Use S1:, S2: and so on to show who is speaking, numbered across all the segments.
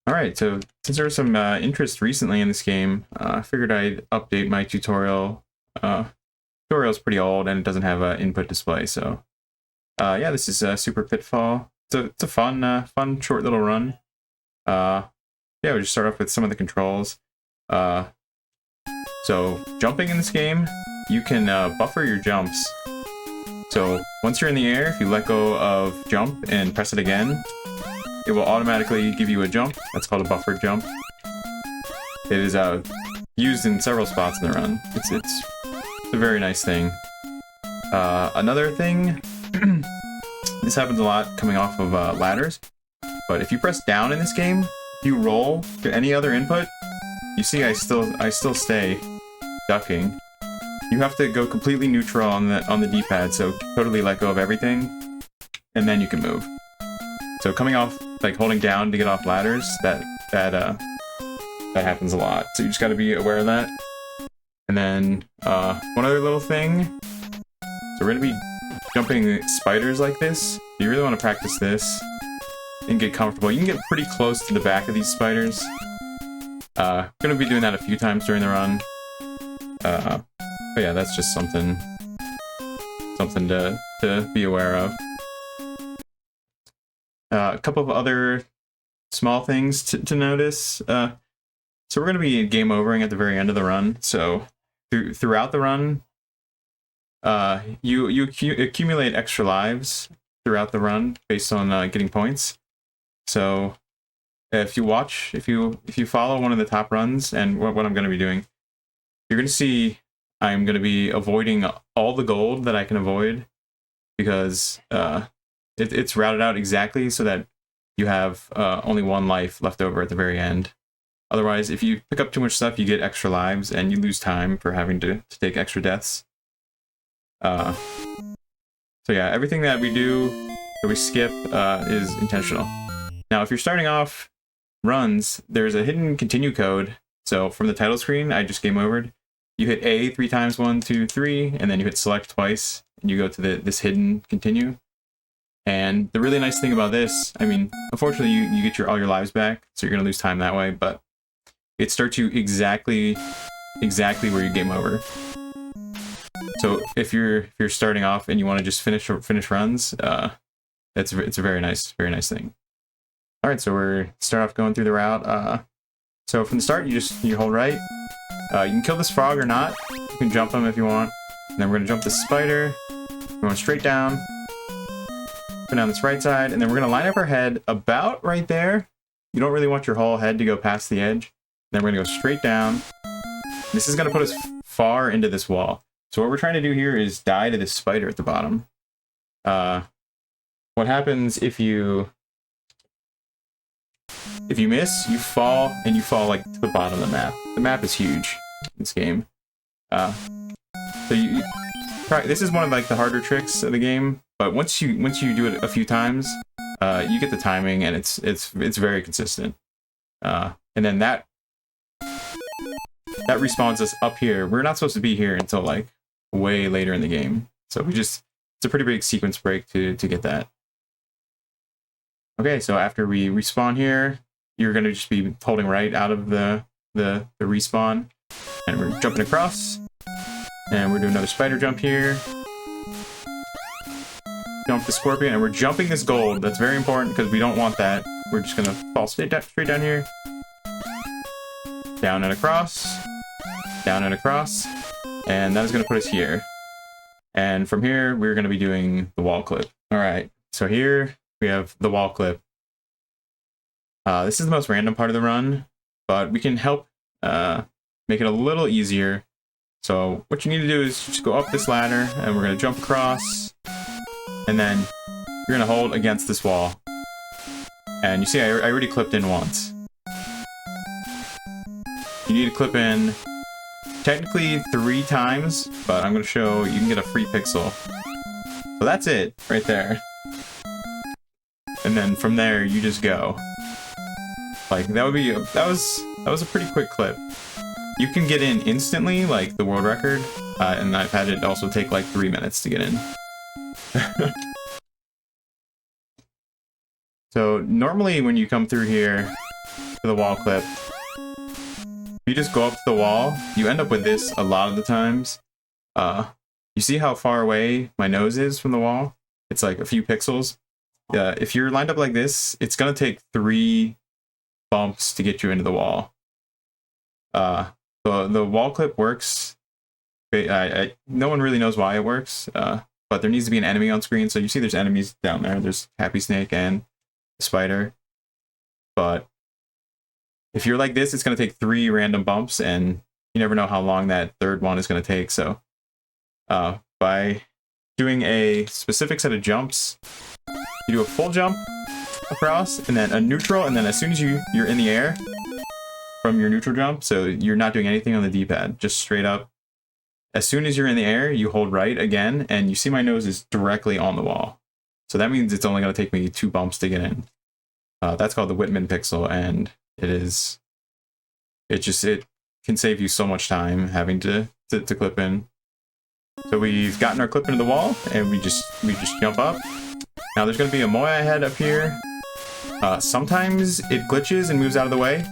S1: Alright, so since there was some interest recently in this game, I figured I'd update my tutorial. Tutorial's pretty old and it doesn't have an input display, so yeah, this is Super Pitfall. It's a fun short little run. Yeah, we'll just start off with some of the controls. So jumping in this game, you can buffer your jumps. So once you're in the air, if you let go of jump and press it again, it will automatically give you a jump. That's called a buffered jump. It is used in several spots in the run. It's a very nice thing. Another thing, this happens a lot coming off of ladders, but if you press down in this game, if you roll to any other input, you see I still stay ducking. You have to go completely neutral on the D-pad, so totally let go of everything, and then you can move. So coming off, like holding down to get off ladders, that happens a lot. So you just got to be aware of that. And then one other little thing. So we're gonna be jumping spiders like this. You really want to practice this and get comfortable. You can get pretty close to the back of these spiders. We're gonna be doing that a few times during the run. But yeah, that's just something to be aware of. A couple of other small things to notice. So we're going to be game overing at the very end of the run. So throughout the run, you accumulate extra lives throughout the run based on getting points. So if you follow one of the top runs and what I'm going to be doing, you're going to see I'm going to be avoiding all the gold that I can avoid because it's routed out exactly so that you have only one life left over at the very end. Otherwise, if you pick up too much stuff, you get extra lives and you lose time for having to take extra deaths. So yeah, everything that we do, that we skip, is intentional. Now, if you're starting off runs, there's a hidden continue code. So from the title screen, I just game overed. You hit A 3 times, 1, 2, 3, and then you hit select twice, and you go to this hidden continue. And the really nice thing about this, I mean, unfortunately, you get all your lives back, so you're gonna lose time that way. But it starts you exactly where you game over. So if you're starting off and you want to just finish runs, it's a very nice thing. All right, so we're start off going through the route. So from the start, you hold right. You can kill this frog or not. You can jump him if you want. And then we're gonna jump this spider. We're going straight down. Go down this right side, and then we're gonna line up our head about right there. You don't really want your whole head to go past the edge. Then we're gonna go straight down. This is gonna put us far into this wall. So what we're trying to do here is die to this spider at the bottom. What happens if you miss, you fall, and you fall like to the bottom of the map. The map is huge in this game. So this is one of like the harder tricks of the game, but once you do it a few times, you get the timing, and it's very consistent. And then that respawns us up here. We're not supposed to be here until like way later in the game, so it's a pretty big sequence break to get that. Okay, so after we respawn here, you're gonna just be holding right out of the respawn, and we're jumping across, and we're doing another spider jump here. Jump the scorpion, and we're jumping this gold. That's very important because we don't want that. We're just gonna fall straight down here, down and across, and that is gonna put us here. And from here, we're gonna be doing the wall clip. All right, so here we have the wall clip. This is the most random part of the run, but we can help make it a little easier. So what you need to do is just go up this ladder, and we're gonna jump across, and then you're gonna hold against this wall. And you see I already clipped in once. You need to clip in technically 3 times, but I'm gonna show you can get a free pixel. So that's it right there. And then from there you just go. Like that was a pretty quick clip. You can get in instantly, like the world record, and I've had it also take like 3 minutes to get in. So normally when you come through here, the wall clip. If you just go up to the wall, you end up with this a lot of the times. You see how far away my nose is from the wall? It's like a few pixels. If you're lined up like this, it's gonna take 3 bumps to get you into the wall. The wall clip works. No one really knows why it works, but there needs to be an enemy on screen. So you see there's enemies down there. There's Happy Snake and the spider. But if you're like this, it's going to take 3 random bumps, and you never know how long that third one is going to take. So by doing a specific set of jumps, you do a full jump across, and then a neutral, and then as soon as you're in the air from your neutral jump, so you're not doing anything on the D-pad, just straight up. As soon as you're in the air, you hold right again, and you see my nose is directly on the wall. So that means it's only going to take me 2 bumps to get in. That's called the Whitman pixel, and it can save you so much time having to clip in. So we've gotten our clip into the wall, and we just jump up. Now there's going to be a Moai head up here. Sometimes it glitches and moves out of the way.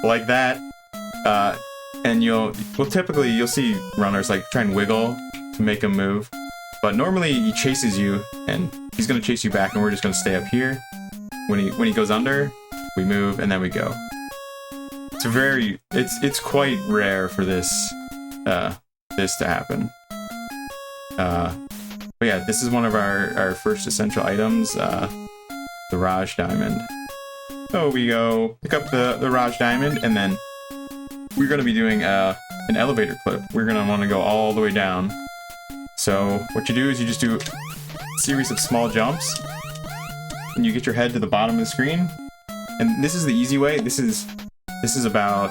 S1: Like that. And typically you'll see runners like try and wiggle to make him move. But normally he chases you, and he's going to chase you back, and we're just going to stay up here. When he goes under, we move, and then we go. It's quite rare for this to happen. But yeah, this is one of our first essential items, the Raj Diamond. So we go pick up the Raj Diamond, and then we're going to be doing an elevator clip. We're going to want to go all the way down. So what you do is you just do a series of small jumps, and you get your head to the bottom of the screen. And this is the easy way. This is about,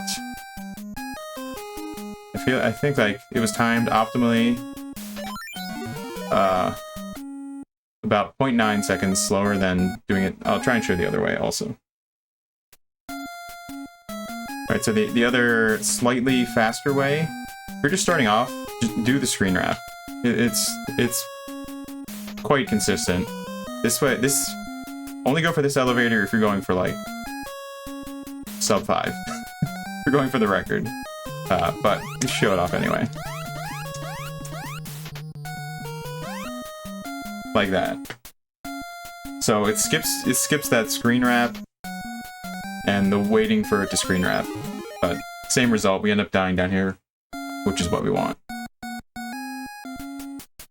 S1: I think like it was timed optimally about 0.9 seconds slower than doing it. I'll try and show the other way also. Alright, so the other slightly faster way, if you're just starting off, just do the screen wrap. It's quite consistent. Only go for this elevator if you're going for like sub 5. You're going for the record. But just show it off anyway. Like that. So it skips that screen wrap and the waiting for it to screen wrap. But same result, we end up dying down here, which is what we want.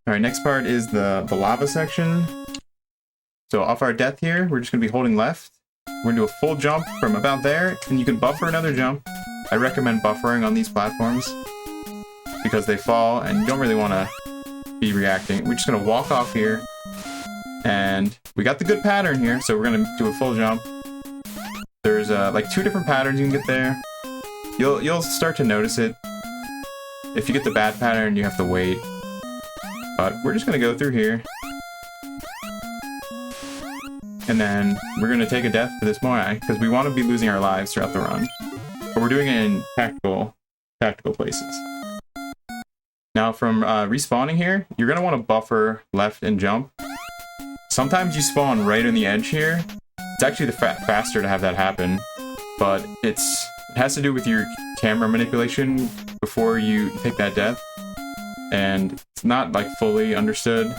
S1: Alright, next part is the lava section. So off our death here, we're just going to be holding left. We're going to do a full jump from about there, and you can buffer another jump. I recommend buffering on these platforms because they fall and you don't really want to be reacting. We're just going to walk off here, and we got the good pattern here, so we're going to do a full jump. There's like 2 different patterns you can get there. You'll start to notice it. If you get the bad pattern, you have to wait. But we're just going to go through here. And then we're going to take a death for this Moai, because we want to be losing our lives throughout the run. But we're doing it in tactical places. Now from respawning here, you're going to want to buffer left and jump. Sometimes you spawn right on the edge here. It's actually faster to have that happen, but it has to do with your camera manipulation before you take that death. And it's not like fully understood,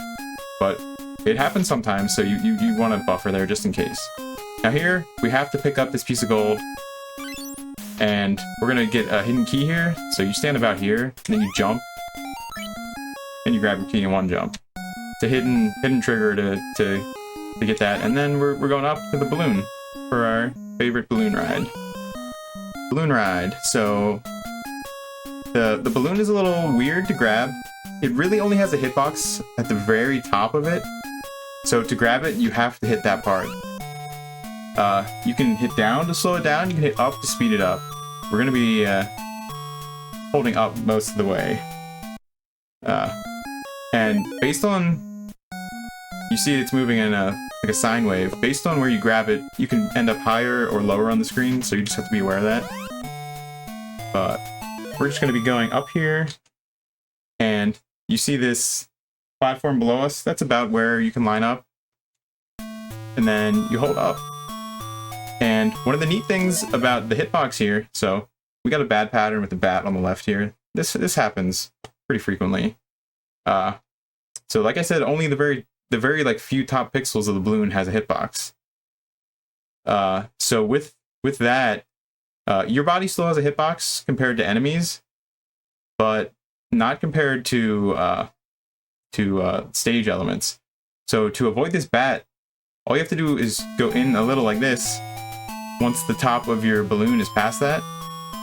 S1: but it happens sometimes, so you want to buffer there just in case. Now here, we have to pick up this piece of gold, and we're going to get a hidden key here. So you stand about here, and then you jump, and you grab your key in one jump. It's a hidden trigger to get that, and then we're going up to the balloon for our favorite balloon ride. Balloon ride. So the balloon is a little weird to grab. It really only has a hitbox at the very top of it. So to grab it, you have to hit that part. You can hit down to slow it down. You can hit up to speed it up. We're going to be holding up most of the way. And based on... You see it's moving in like a sine wave. Based on where you grab it, you can end up higher or lower on the screen, so you just have to be aware of that. But we're just going to be going up here, and you see this platform below us. That's about where you can line up. And then you hold up, and And one of the neat things about the hitbox here, so we got a bad pattern with the bat on the left here. This happens pretty frequently. So like I said, only the very like few top pixels of the balloon has a hitbox. So with that, your body still has a hitbox compared to enemies, but not compared to stage elements. So to avoid this bat, all you have to do is go in a little like this. Once the top of your balloon is past that,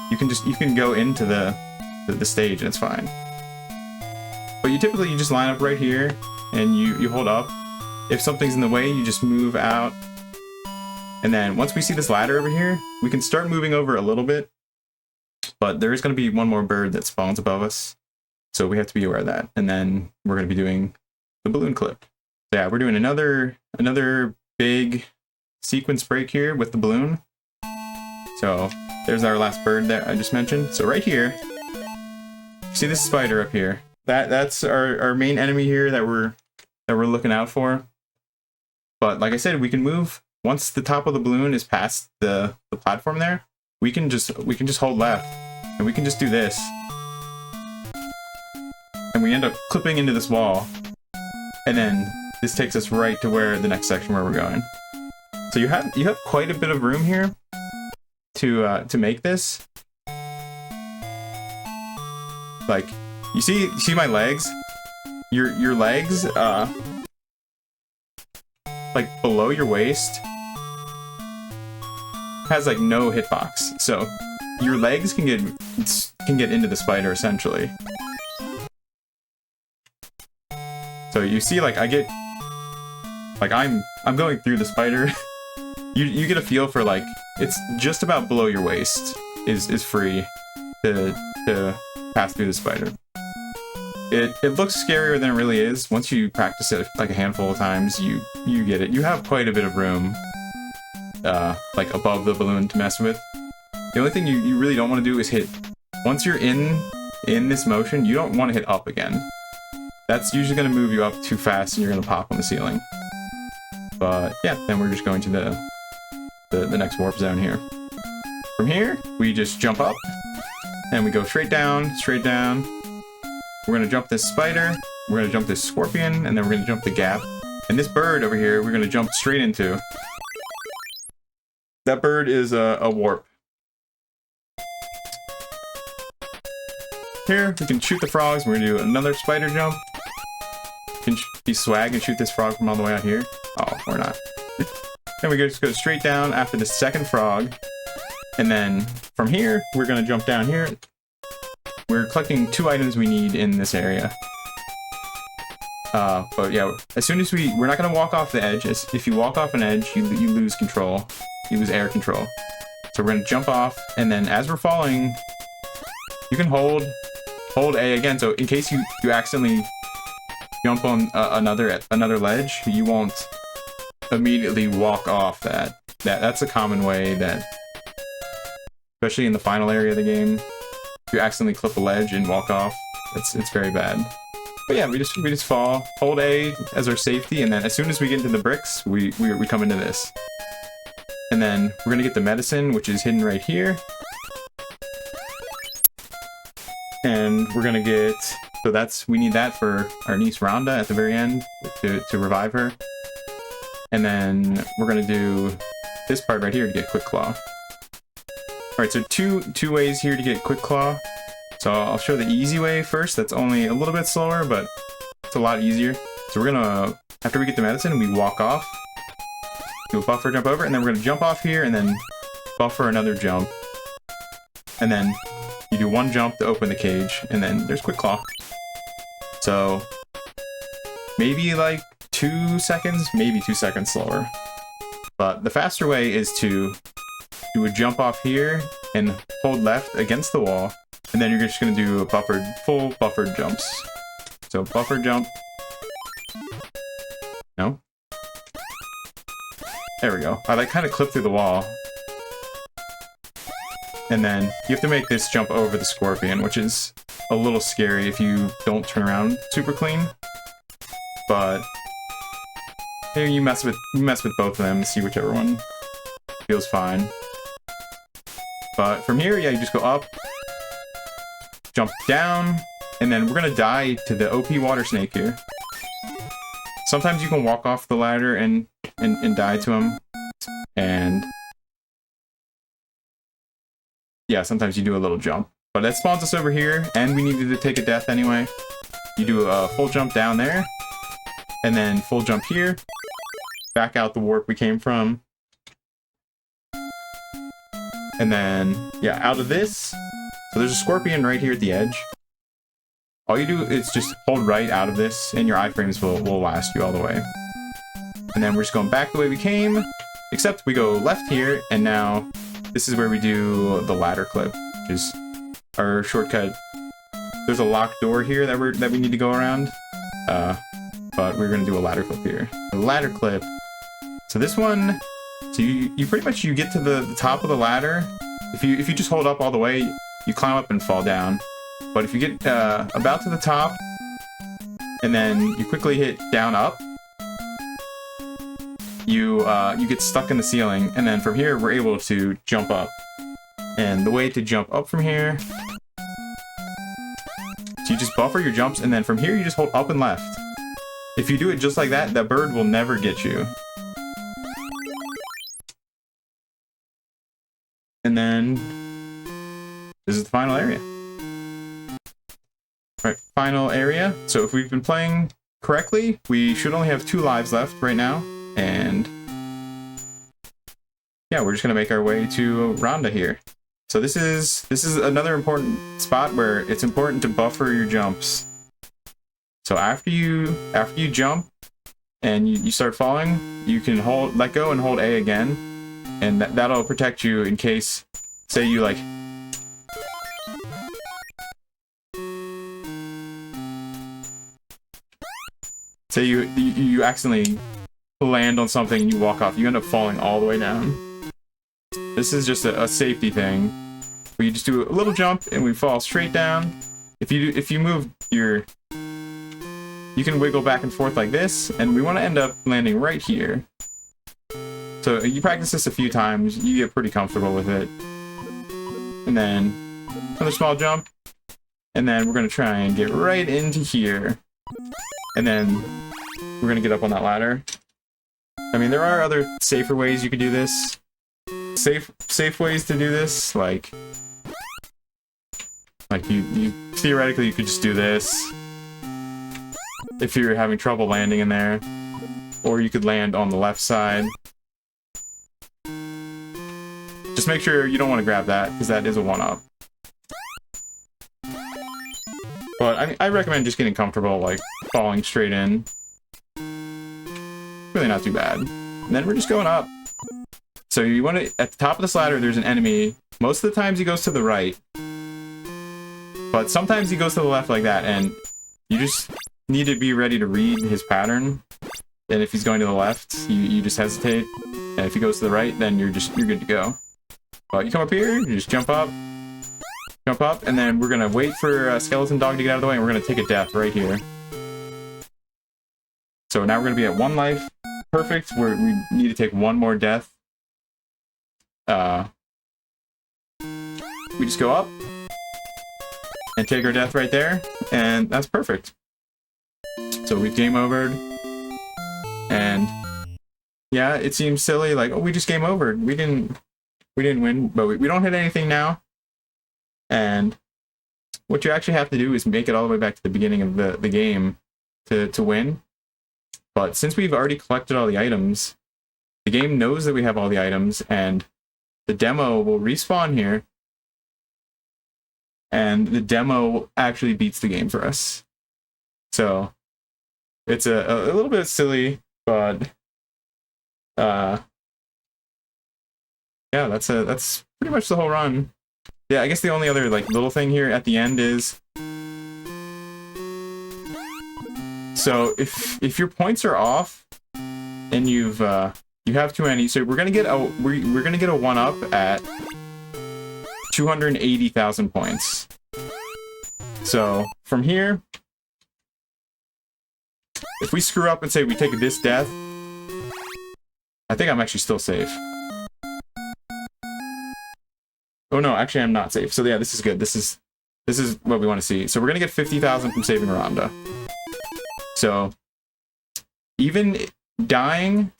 S1: you can go into the stage and it's fine. But you just line up right here and you hold up. If something's in the way, you just move out. And then once we see this ladder over here, we can start moving over a little bit. But there is going to be one more bird that spawns above us. So we have to be aware of that. And then we're going to be doing the balloon clip. So yeah, we're doing another big sequence break here with the balloon. So there's our last bird that I just mentioned. So right here, see this spider up here? That's our main enemy here that we're looking out for. But like I said, we can move once the top of the balloon is past the platform there. We can just hold left and we can just do this. And we end up clipping into this wall. And then this takes us right to the next section where we're going. So you have quite a bit of room here to make this. Like, you see my legs? Your legs, like below your waist, has like no hitbox. So your legs can get into the spider essentially. So you see, like I'm going through the spider. you get a feel for like it's just about below your waist is free to pass through the spider. It looks scarier than it really is. Once you practice it like a handful of times, you get it. You have quite a bit of room like above the balloon to mess with. The only thing you really don't want to do is hit, once you're in this motion, you don't want to hit up again. That's usually going to move you up too fast and you're going to pop on the ceiling. But yeah, then we're just going to the next warp zone here. From here, we just jump up and we go straight down. We're going to jump this spider, we're going to jump this scorpion, and then we're going to jump the gap. And this bird over here, we're going to jump straight into. That bird is a warp. Here, we can shoot the frogs. We're going to do another spider jump. We can be swag and shoot this frog from all the way out here. Oh, or not. Then we just go straight down after the second frog. And then from here, we're going to jump down here. We're collecting 2 items we need in this area. But yeah, as soon as we're not going to walk off the edge. If you walk off an edge, you lose control. You lose air control. So we're going to jump off, and then as we're falling, you can hold A again. So in case you accidentally jump on another ledge, you won't immediately walk off that. That's a common way that, especially in the final area of the game, if you accidentally clip a ledge and walk off, it's very bad. But yeah, we just fall, hold A as our safety, and then as soon as we get into the bricks, we come into this. And then we're gonna get the medicine, which is hidden right here. And we're gonna get, so we need that for our niece Rhonda at the very end to revive her. And then we're gonna do this part right here to get Quick Claw. Alright, so two ways here to get Quick Claw. So I'll show the easy way first. That's only a little bit slower, but it's a lot easier. So we're gonna, after we get the medicine, we walk off, do a buffer jump over, and then we're gonna jump off here and then buffer another jump. And then you do 1 jump to open the cage, and then there's Quick Claw. So maybe like 2 seconds, maybe 2 seconds slower. But the faster way is to do a jump off here and hold left against the wall, and then you're just gonna do a full buffered jumps. So buffer jump. No? There we go. I like kind of clip through the wall. And then you have to make this jump over the scorpion, which is a little scary if you don't turn around super clean. But here you mess with both of them, see whichever one feels fine. But from here, yeah, you just go up, jump down, and then we're gonna die to the OP water snake here. Sometimes you can walk off the ladder and die to him. And yeah, sometimes you do a little jump. But that spawns us over here, and we needed to take a death anyway. You do a full jump down there, and then full jump here, back out the warp we came from. And then, yeah, out of this. So there's a scorpion right here at the edge. All you do is just hold right out of this, and your iframes will last you all the way. And then we're just going back the way we came, except we go left here, and now this is where we do the ladder clip, which is our shortcut. There's a locked door here that we need to go around, but we're gonna do a ladder clip here. The ladder clip. So this one, so you pretty much you get to the top of the ladder. If you just hold up all the way, you climb up and fall down. But if you get about to the top, and then you quickly hit down up, you get stuck in the ceiling, and then from here we're able to jump up. And the way to jump up from here, so you just buffer your jumps, and then from here you just hold up and left. If you do it just like that, that bird will never get you. And then this is the final area. Right, final area. So if we've been playing correctly, we should only have 2 lives left right now. And yeah, we're just gonna make our way to Rhonda here. So this is another important spot where it's important to buffer your jumps. So after you jump and you start falling, you can let go and hold A again, and that'll protect you in case, say you like say you accidentally land on something and you walk off, you end up falling all the way down. This is just a safety thing, where you just do a little jump and we fall straight down. If you move you can wiggle back and forth like this, and we want to end up landing right here. So you practice this a few times, you get pretty comfortable with it. And then another small jump, and then we're gonna try and get right into here. And then we're gonna get up on that ladder. I mean, there are other safer ways you could do this. Safe ways to do this, like you theoretically you could just do this if you're having trouble landing in there, or you could land on the left side. Just make sure you don't want to grab that, because that is a 1-up. But I recommend just getting comfortable, like falling straight in. Really not too bad. And then we're just going up. So you want to, at the top of this ladder, there's an enemy. Most of the times he goes to the right, but sometimes he goes to the left like that, and you just need to be ready to read his pattern. And if he's going to the left, you just hesitate. And if he goes to the right, then you're good to go. But you come up here, you just jump up, and then we're gonna wait for a skeleton dog to get out of the way, and we're gonna take a death right here. So now we're gonna be at 1 life. Perfect. We need to take 1 more death. We just go up and take our death right there, and that's perfect. So we game overed, and yeah, it seems silly, like, oh, we just game overed. We didn't win, but we don't hit anything now. And what you actually have to do is make it all the way back to the beginning of the game to win. But since we've already collected all the items, the game knows that we have all the items, and the demo will respawn here, and the demo actually beats the game for us. So it's a little bit silly, but yeah, that's pretty much the whole run. Yeah, I guess the only other like little thing here at the end is, so if your points are off and you have too many, so we're gonna get a 1-up at 280,000 points. So from here, if we screw up and say we take this death, I think I'm actually still safe. Oh no, actually I'm not safe. So yeah, this is good. This is what we want to see. So we're gonna get 50,000 from saving Rhonda. So even dying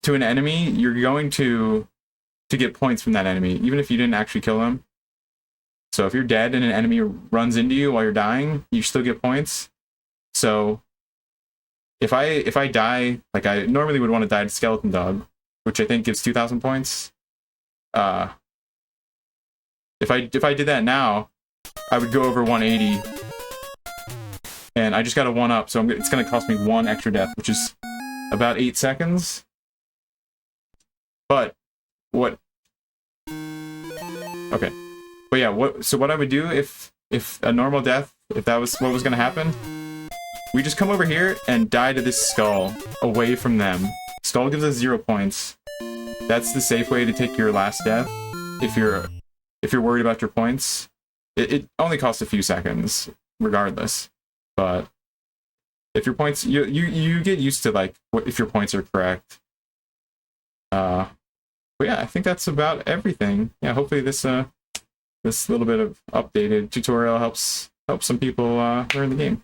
S1: to an enemy, you're going to get points from that enemy, even if you didn't actually kill them. So if you're dead and an enemy runs into you while you're dying, you still get points. So if I die, like I normally would want to die to Skeleton Dog, which I think gives 2,000 points. If I did that now, I would go over 180, and I just got a 1-up, so it's going to cost me 1 extra death, which is about 8 seconds. But what? Okay, but yeah, so what I would do if a normal death, if that was what was going to happen, we just come over here and die to this skull away from them. Skull gives us 0 points. That's the safe way to take your last death if you're worried about your points. It only costs a few seconds regardless, but if your points, you get used to like if your points are correct. But yeah, I think that's about everything. Yeah, hopefully this little bit of updated tutorial helps some people learn the game.